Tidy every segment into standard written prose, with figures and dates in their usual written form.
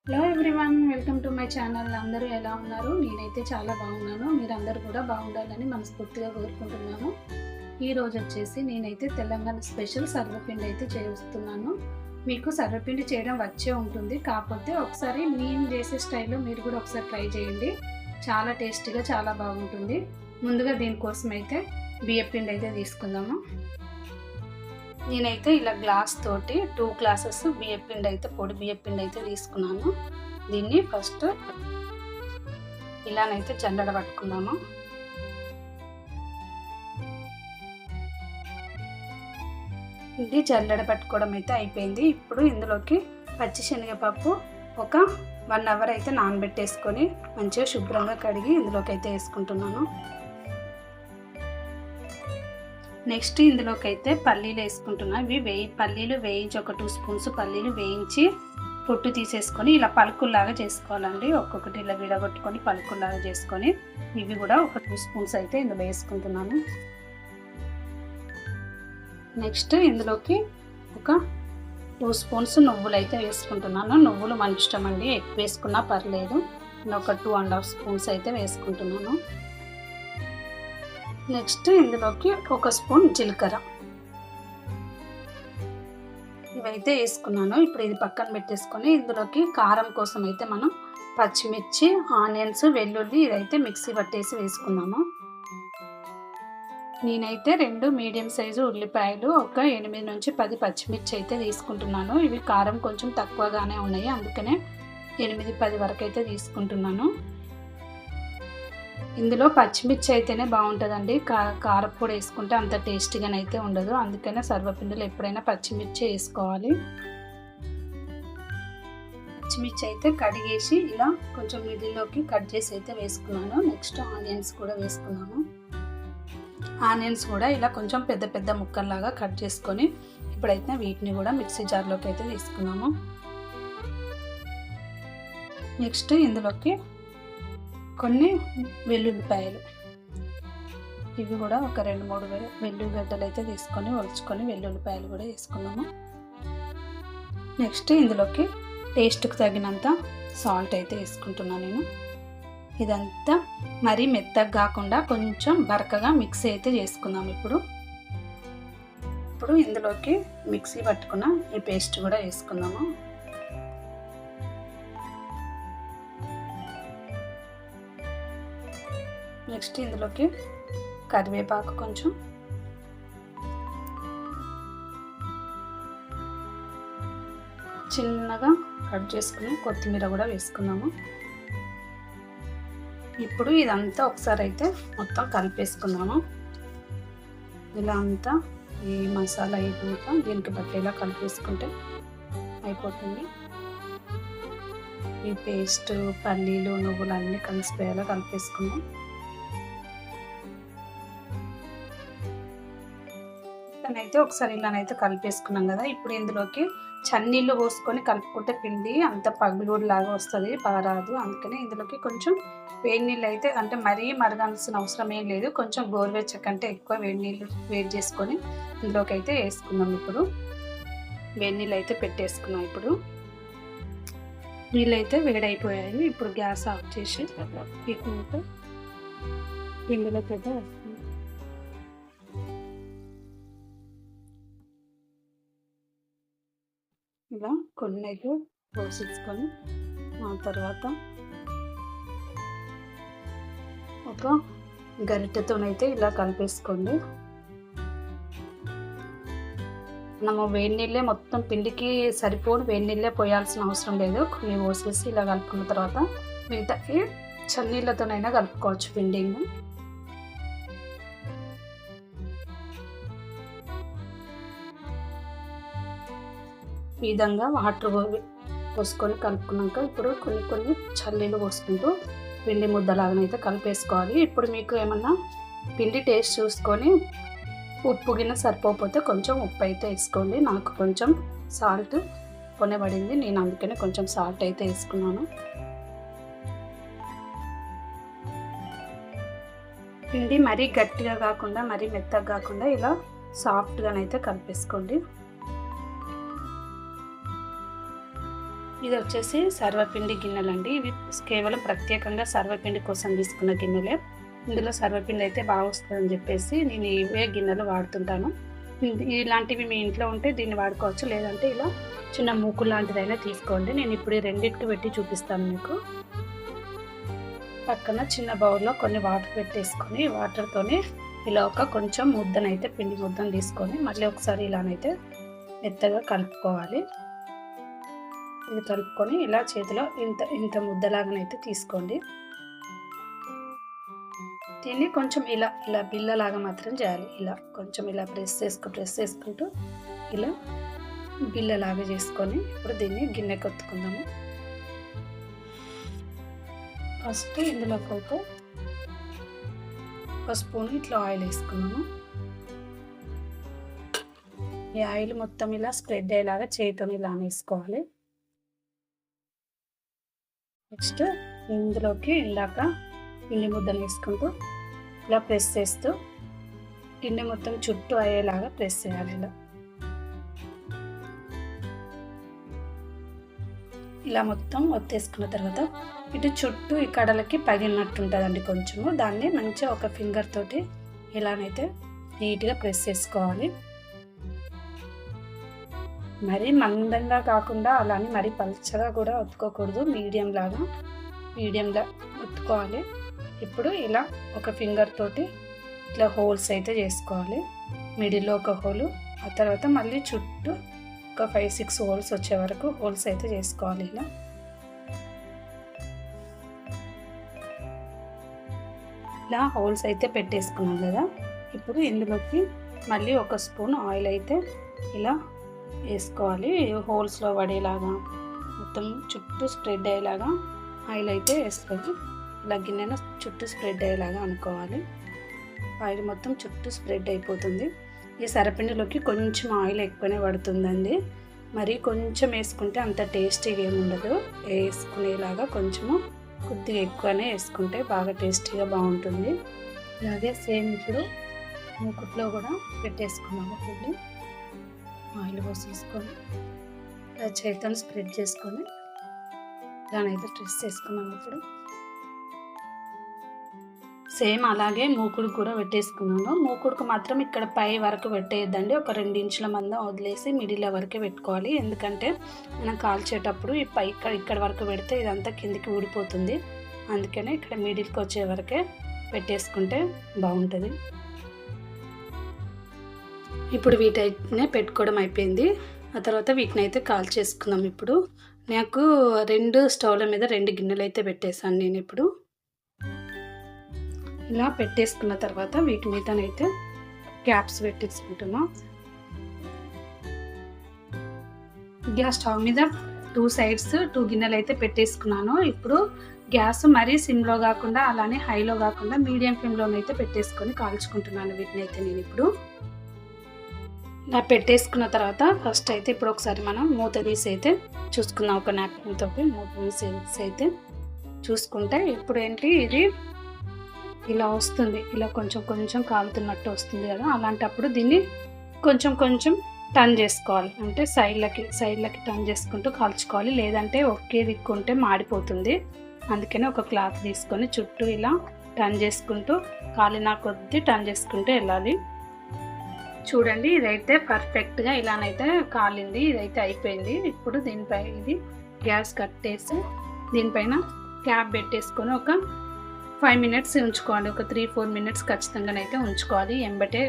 Hello everyone, welcome to my channel. అందరూ ఎలా ఉన్నారు? నేనైతే చాలా బాగున్నాను. మీరందరూ కూడా బాగుండాలని మనస్ఫూర్తిగా కోరుకుంటున్నాను. ఈరోజు వచ్చేసి నేనైతే తెలంగాణ స్పెషల్ సర్వపిండి అయితే చేస్తున్నాను. మీకు సర్వపిండి చేయడం వచ్చే ఉంటుంది, కాకపోతే ఒకసారి నేను చేసే స్టైల్లో మీరు కూడా ఒకసారి ట్రై చేయండి. చాలా టేస్టీగా చాలా బాగుంటుంది. ముందుగా దీనికోసం అయితే బియ్యపిండి అయితే తీసుకుందాము. నేనైతే ఇలా గ్లాస్ తోటి 2 గ్లాసెస్ బియ్యపిండి అయితే పొడి బియ్యపిండి అయితే తీసుకున్నాను. దీన్ని ఫస్ట్ ఇలానైతే జల్లెడ పట్టుకుందాము. ఇది జల్లెడ పట్టుకోవడం అయితే అయిపోయింది. ఇప్పుడు ఇందులోకి పచ్చి శనగపప్పు ఒక 1 అవర్ అయితే నానబెట్టేసుకొని మంచిగా శుభ్రంగా కడిగి ఇందులోకి అయితే వేసుకుంటున్నాను. నెక్స్ట్ ఇందులోకి అయితే పల్లీలు వేసుకుంటున్నాను. ఇవి పల్లీలు వేయించి ఒక 2 స్పూన్స్ పల్లీలు వేయించి పొట్టు తీసేసుకొని ఇలా పలుకుల్లాగా చేసుకోవాలండి. ఒక్కొక్కటి ఇలా విడగొట్టుకొని పలుకుల్లాగా చేసుకొని ఇవి కూడా ఒక 2 స్పూన్స్ అయితే ఇందులో వేసుకుంటున్నాను. నెక్స్ట్ ఇందులోకి ఒక 2 స్పూన్స్ నువ్వులు అయితే వేసుకుంటున్నాను. నువ్వులు మన ఇష్టం అండి, ఎక్కువ వేసుకున్నా పర్లేదు. ఒక 2.5 స్పూన్స్ అయితే వేసుకుంటున్నాను. నెక్స్ట్ ఇందులోకి ఒక స్పూన్ జీలకర్ర ఇవైతే వేసుకున్నాను. ఇప్పుడు ఇది పక్కన పెట్టేసుకొని ఇందులోకి కారం కోసం అయితే మనం పచ్చిమిర్చి, ఆనియన్స్, వెల్లుల్లి ఇదైతే మిక్సీ పట్టేసి వేసుకున్నాము. నేనైతే 2 మీడియం సైజు ఉల్లిపాయలు, ఒక 8 నుంచి 10 పచ్చిమిర్చి అయితే తీసుకుంటున్నాను. ఇవి కారం కొంచెం తక్కువగానే ఉన్నాయి, అందుకనే 8-10 వరకు అయితే తీసుకుంటున్నాను. ఇందులో పచ్చిమిర్చి అయితేనే బాగుంటుందండి. కారపొడి వేసుకుంటే అంత టేస్టీగానైతే ఉండదు, అందుకనే సర్వపిండిలో ఎప్పుడైనా పచ్చిమిర్చి వేసుకోవాలి. పచ్చిమిర్చి అయితే కడిగేసి ఇలా కొంచెం మిడిల్లోకి కట్ చేసి అయితే వేసుకున్నాను. నెక్స్ట్ ఆనియన్స్ కూడా వేసుకున్నాను. ఆనియన్స్ కూడా ఇలా కొంచెం పెద్ద పెద్ద ముక్కల్లాగా కట్ చేసుకొని ఇప్పుడైతే వీటిని కూడా మిక్సీ జార్లోకి అయితే తీసుకున్నాము. నెక్స్ట్ ఇందులోకి కొన్ని వెల్లుల్లిపాయలు, ఇవి కూడా ఒక 2-3 వెల్లుల్లిగడ్డలు అయితే తీసుకొని ఒలుచుకొని వెల్లుల్లిపాయలు కూడా వేసుకున్నాము. నెక్స్ట్ ఇందులోకి టేస్ట్కి తగినంత సాల్ట్ అయితే వేసుకుంటున్నాను నేను. ఇదంతా మరీ మెత్తగా కాకుండా కొంచెం బరకగా మిక్సీ అయితే చేసుకుందాం. ఇప్పుడు ఇందులోకి మిక్సీ పట్టుకున్న ఈ పేస్ట్ కూడా వేసుకుందాము. నెక్స్ట్ ఇందులోకి కరివేపాకు కొంచెం, చిన్నగా కట్ చేసుకుని కొత్తిమీర కూడా వేసుకున్నాము. ఇప్పుడు ఇదంతా ఒకసారి అయితే మొత్తం కలిపేసుకున్నాము. ఇలా అంతా ఈ మసాలా ఇదంతా దీనికి పట్టేలా కలిపేసుకుంటే అయిపోతుంది. ఈ పేస్ట్, పల్లీలు, నువ్వులు అన్నీ కలిసిపోయేలా కలిపేసుకున్నాం. అయితే ఒకసారి ఇలానైతే కలిపేసుకున్నాం కదా. ఇప్పుడు ఇందులోకి చన్నీళ్ళు పోసుకొని కలుపుకుంటే పిండి అంత పగులులాగా వస్తుంది, పారాదు. అందుకని ఇందులోకి కొంచెం వేడి నీళ్ళు అయితే, అంటే మరీ మరగాల్సిన అవసరం ఏం లేదు, కొంచెం గోరువెచ్చ కంటే ఎక్కువ వేడి నీళ్ళు వేడి చేసుకొని ఇందులోకి అయితే వేసుకుందాం. ఇప్పుడు వేడి నీళ్ళు అయితే పెట్టేసుకున్నాం. ఇప్పుడు నీళ్ళు అయితే వేడైపోయాయి. ఇప్పుడు గ్యాస్ ఆఫ్ చేసి పిండిలో పెద్ద ఇలా కొన్ని అయితే పోసేసుకొని ఆ తర్వాత ఒక గరిటెతోనైతే ఇలా కలిపేసుకోండి. మనము వేడి నీళ్ళే మొత్తం పిండికి సరిపోని వేడి నీళ్ళే పోయాల్సిన అవసరం లేదు. కొన్ని పోసేసి ఇలా కలుపుకున్న తర్వాత మిగతాకి చన్నీళ్ళతోనైనా కలుపుకోవచ్చు పిండిని. ఈ విధంగా వాటర్ పోసుకొని కలుపుకున్నాక ఇప్పుడు కొన్ని చల్లీలు పోసుకుంటూ పిండి ముద్దలాగానైతే కలిపేసుకోవాలి. ఇప్పుడు మీకు ఏమన్నా పిండి టేస్ట్ చూసుకొని ఉప్పు గిన్నె సరిపోకపోతే కొంచెం ఉప్పు అయితే వేసుకోండి. నాకు కొంచెం సాల్ట్ కొనబడింది, నేను అందుకనే కొంచెం సాల్ట్ అయితే వేసుకున్నాను. పిండి మరీ గట్టిగా కాకుండా మరీ మెత్తగా కాకుండా ఇలా సాఫ్ట్గానైతే కలిపేసుకోండి. ఇది వచ్చేసి సర్వపిండి గిన్నెలండి. ఇవి కేవలం ప్రత్యేకంగా సర్వపిండి కోసం తీసుకున్న గిన్నెలే. ఇందులో సర్వపిండి అయితే బాగా వస్తుందని చెప్పేసి నేను ఇవే గిన్నెలు వాడుతుంటాను. ఇలాంటివి మీ ఇంట్లో ఉంటే దీన్ని వాడుకోవచ్చు, లేదంటే ఇలా చిన్న మూకు లాంటిదైనా తీసుకోండి. నేను ఇప్పుడు ఈ రెండింటికి పెట్టి చూపిస్తాను మీకు. పక్కన చిన్న బౌల్లో కొన్ని వాటర్ పెట్టేసుకొని వాటర్తోనే ఇలా ఒక కొంచెం ముద్దనైతే పిండి ముద్దను తీసుకొని మళ్ళీ ఒకసారి ఇలానైతే మెత్తగా కలుపుకోవాలి. ఇది కలుపుకొని ఇలా చేతిలో ఇంత ముద్దలాగానైతే తీసుకోండి. దీన్ని కొంచెం ఇలా బిల్లలాగా మాత్రం చేయాలి. ఇలా కొంచెం ఇలా ప్రెస్ చేసుకుంటూ ఇలా బిల్లలాగా చేసుకొని ఇప్పుడు దీన్ని గిన్నెకి ఒత్తుకుందాము. ఫస్ట్ ఇందులోకి అయితే ఒక స్పూన్ ఇట్లా ఆయిల్ వేసుకున్నాము. ఈ ఆయిల్ మొత్తం ఇలా స్ప్రెడ్ అయ్యేలాగా చేతితో ఇలా వేసుకోవాలి. నెక్స్ట్ ఇందులోకి ఇందాక పిండి ముద్దను వేసుకుంటూ ఇలా ప్రెస్ చేస్తూ గిన్నె మొత్తం చుట్టూ అయ్యేలాగా ప్రెస్ చేయాలి. ఇలా మొత్తం ఒత్తేసుకున్న తర్వాత ఇటు చుట్టూ ఈ కడలకి పగిలినట్టు ఉంటుందండి కొంచెము. దాన్ని మంచిగా ఒక ఫింగర్ తోటి ఇలానైతే నీట్గా ప్రెస్ చేసుకోవాలి. మరీ మందంగా కాకుండా అలానే మరీ పల్చగా కూడా ఒత్తుకోకూడదు, మీడియంలా ఒత్తుకోవాలి. ఇప్పుడు ఇలా ఒక ఫింగర్ తోటి ఇట్లా హోల్స్ అయితే చేసుకోవాలి. మిడిల్లో ఒక హోలు, ఆ తర్వాత మళ్ళీ చుట్టూ ఒక 5-6 హోల్స్ వచ్చే వరకు హోల్స్ అయితే చేసుకోవాలి. ఇలా హోల్స్ అయితే పెట్టేసుకున్నాం కదా. ఇప్పుడు ఇందులోకి మళ్ళీ ఒక స్పూన్ ఆయిల్ అయితే ఇలా వేసుకోవాలి. హోల్స్లో పడేలాగా మొత్తం చుట్టూ స్ప్రెడ్ అయ్యేలాగా ఆయిల్ అయితే వేసుకోవాలి. ఇలా గిన్నెను చుట్టూ స్ప్రెడ్ అయ్యేలాగా అనుకోవాలి. ఆయిల్ మొత్తం చుట్టూ స్ప్రెడ్ అయిపోతుంది. ఈ సరపిండిలోకి కొంచెం ఆయిల్ ఎక్కువనే పడుతుందండి. మరి కొంచెం వేసుకుంటే అంత టేస్టీగా ఏమి ఉండదు. వేసుకునేలాగా కొంచెము కొద్దిగా ఎక్కువనే వేసుకుంటే బాగా టేస్టీగా బాగుంటుంది. అలాగే సేమ్ ఇప్పుడు మూకుట్లో కూడా పెట్టేసుకున్నాము. పిండి ఆయిల్ పోసేసుకొని చేతిని స్ప్రెడ్ చేసుకొని దానైతే ప్రెస్ చేసుకున్నాము. ఇప్పుడు సేమ్ అలాగే మూకుడు కూడా పెట్టేసుకున్నాను. మూకుడుకు మాత్రం ఇక్కడ పై వరకు పెట్టేయద్దండి. ఒక 2 ఇంచుల మందం వదిలేసి మిడిల్ వరకే పెట్టుకోవాలి. ఎందుకంటే మనం కాల్చేటప్పుడు ఈ పై ఇక్కడ వరకు పెడితే ఇదంతా కిందికి ఊడిపోతుంది. అందుకనే ఇక్కడ మిడిల్కి వచ్చే వరకే పెట్టేసుకుంటే బాగుంటుంది. ఇప్పుడు వీటైతే పెట్టుకోవడం అయిపోయింది. ఆ తర్వాత వీటిని అయితే కాల్చేసుకుందాం. ఇప్పుడు నాకు 2 స్టవ్ల మీద 2 గిన్నెలు అయితే పెట్టేశాను నేను. ఇప్పుడు ఇలా పెట్టేసుకున్న తర్వాత వీటి మీదనైతే క్యాప్స్ పెట్టేసుకుంటున్నాం. గ్యాస్ స్టవ్ మీద 2 సైడ్స్ 2 గిన్నెలు అయితే పెట్టేసుకున్నాను. ఇప్పుడు గ్యాస్ మరీ సిమ్లో కాకుండా అలానే హైలో కాకుండా మీడియం ఫ్లేమ్లోనైతే పెట్టేసుకొని కాల్చుకుంటున్నాను వీటిని అయితే నేను. ఇప్పుడు ఇలా పెట్టేసుకున్న తర్వాత ఫస్ట్ అయితే ఇప్పుడు ఒకసారి మనం మూత తీసి అయితే చూసుకుందాం. ఒక నాప్కిన్తో మూత తీసి అయితే చూసుకుంటే ఇప్పుడు ఏంటి ఇది ఇలా వస్తుంది. ఇలా కొంచెం కాలుతున్నట్టు వస్తుంది కదా. అలాంటప్పుడు దీన్ని కొంచెం టర్న్ చేసుకోవాలి. అంటే సైడ్లకి టర్న్ చేసుకుంటూ కాల్చుకోవాలి. లేదంటే ఒకే దిక్కుంటే మాడిపోతుంది. అందుకని ఒక క్లాత్ తీసుకొని చుట్టూ ఇలా టర్న్ చేసుకుంటూ కాలిన కొద్దీ టర్న్ చేసుకుంటూ వెళ్ళాలి. చూడండి, ఇదైతే పర్ఫెక్ట్గా ఇలానైతే కాలింది. ఇదైతే అయిపోయింది. ఇప్పుడు దీనిపై ఇది గ్యాస్ కట్టేసి దీనిపైన క్యాప్ పెట్టేసుకొని ఒక 5 మినిట్స్ ఉంచుకోండి. ఒక 3-4 మినిట్స్ ఖచ్చితంగానైతే ఉంచుకోవాలి. ఎంబటే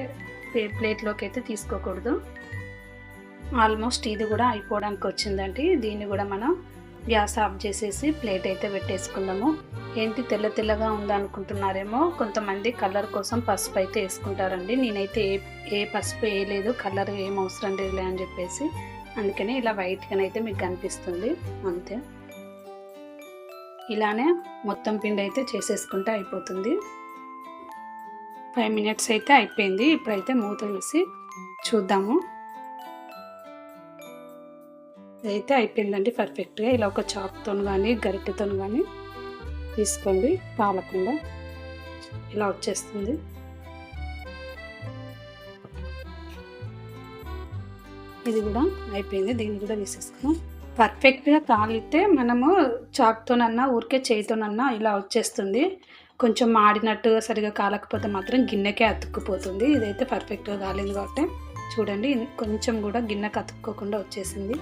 ప్లేట్లోకి అయితే తీసుకోకూడదు. ఆల్మోస్ట్ ఇది కూడా అయిపోవడానికి వచ్చిందండి. దీన్ని కూడా మనం గ్యాస్ ఆఫ్ చేసేసి ప్లేట్ అయితే పెట్టేసుకుందాము. ఏంటి తెల్లగా ఉందనుకుంటున్నారేమో. కొంతమంది కలర్ కోసం పసుపు అయితే వేసుకుంటారండి. నేనైతే ఏ పసుపు వేయలేదు, కలర్ ఏం అవసరం లేదులే అని చెప్పేసి. అందుకని ఇలా వైట్గానైతే మీకు కనిపిస్తుంది అంతే. ఇలానే మొత్తం పిండి అయితే చేసేసుకుంటే అయిపోతుంది. 5 మినిట్స్ అయితే అయిపోయింది. ఇప్పుడైతే మూత వేసి చూద్దాము. ఇదైతే అయిపోయిందండి పర్ఫెక్ట్గా. ఇలా ఒక చాక్తో కానీ గరిటెతో కానీ తీసుకోండి. పాలకుండా ఇలా వచ్చేస్తుంది. ఇది కూడా అయిపోయింది. దీన్ని కూడా తీసేసుకున్నాం. పర్ఫెక్ట్‌గా కాలితే మనము చాక్‌తోనన్నా, ఊరికే చేయితోనన్నా ఇలా వచ్చేస్తుంది. కొంచెం మాడినట్టు సరిగ్గా కాలకపోతే మాత్రం గిన్నెకే అతుక్కుపోతుంది. ఇదైతే పర్ఫెక్ట్‌గా కాలింది కాబట్టి చూడండి కొంచెం కూడా గిన్నెకి అతుక్కోకుండా వచ్చేసింది.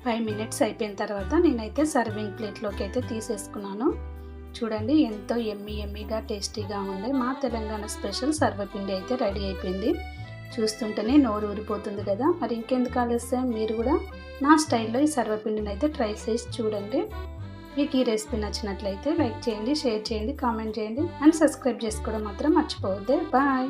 5 మినిట్స్ అయిపోయిన తర్వాత నేనైతే సర్వింగ్ ప్లేట్‌లోకి అయితే తీసేసుకున్నాను. చూడండి ఎంతో యమ్మీగా టేస్టీగా ఉండే మా తెలంగాణ స్పెషల్ సర్వపిండి అయితే రెడీ అయిపోయింది. చూస్తుంటేనే నోరు ఊరిపోతుంది కదా! మరి ఇంకెందుకు ఆలస్యం, మీరు కూడా నా స్టైల్‌లో ఈ సర్వపిండిని అయితే ట్రై చేసి చూడండి. మీకు ఈ రెసిపీ నచ్చినట్లయితే లైక్ చేయండి, షేర్ చేయండి, కామెంట్ చేయండి అండ్ సబ్స్క్రైబ్ చేసుకోవడం మాత్రం మర్చిపోవద్దు. బాయ్.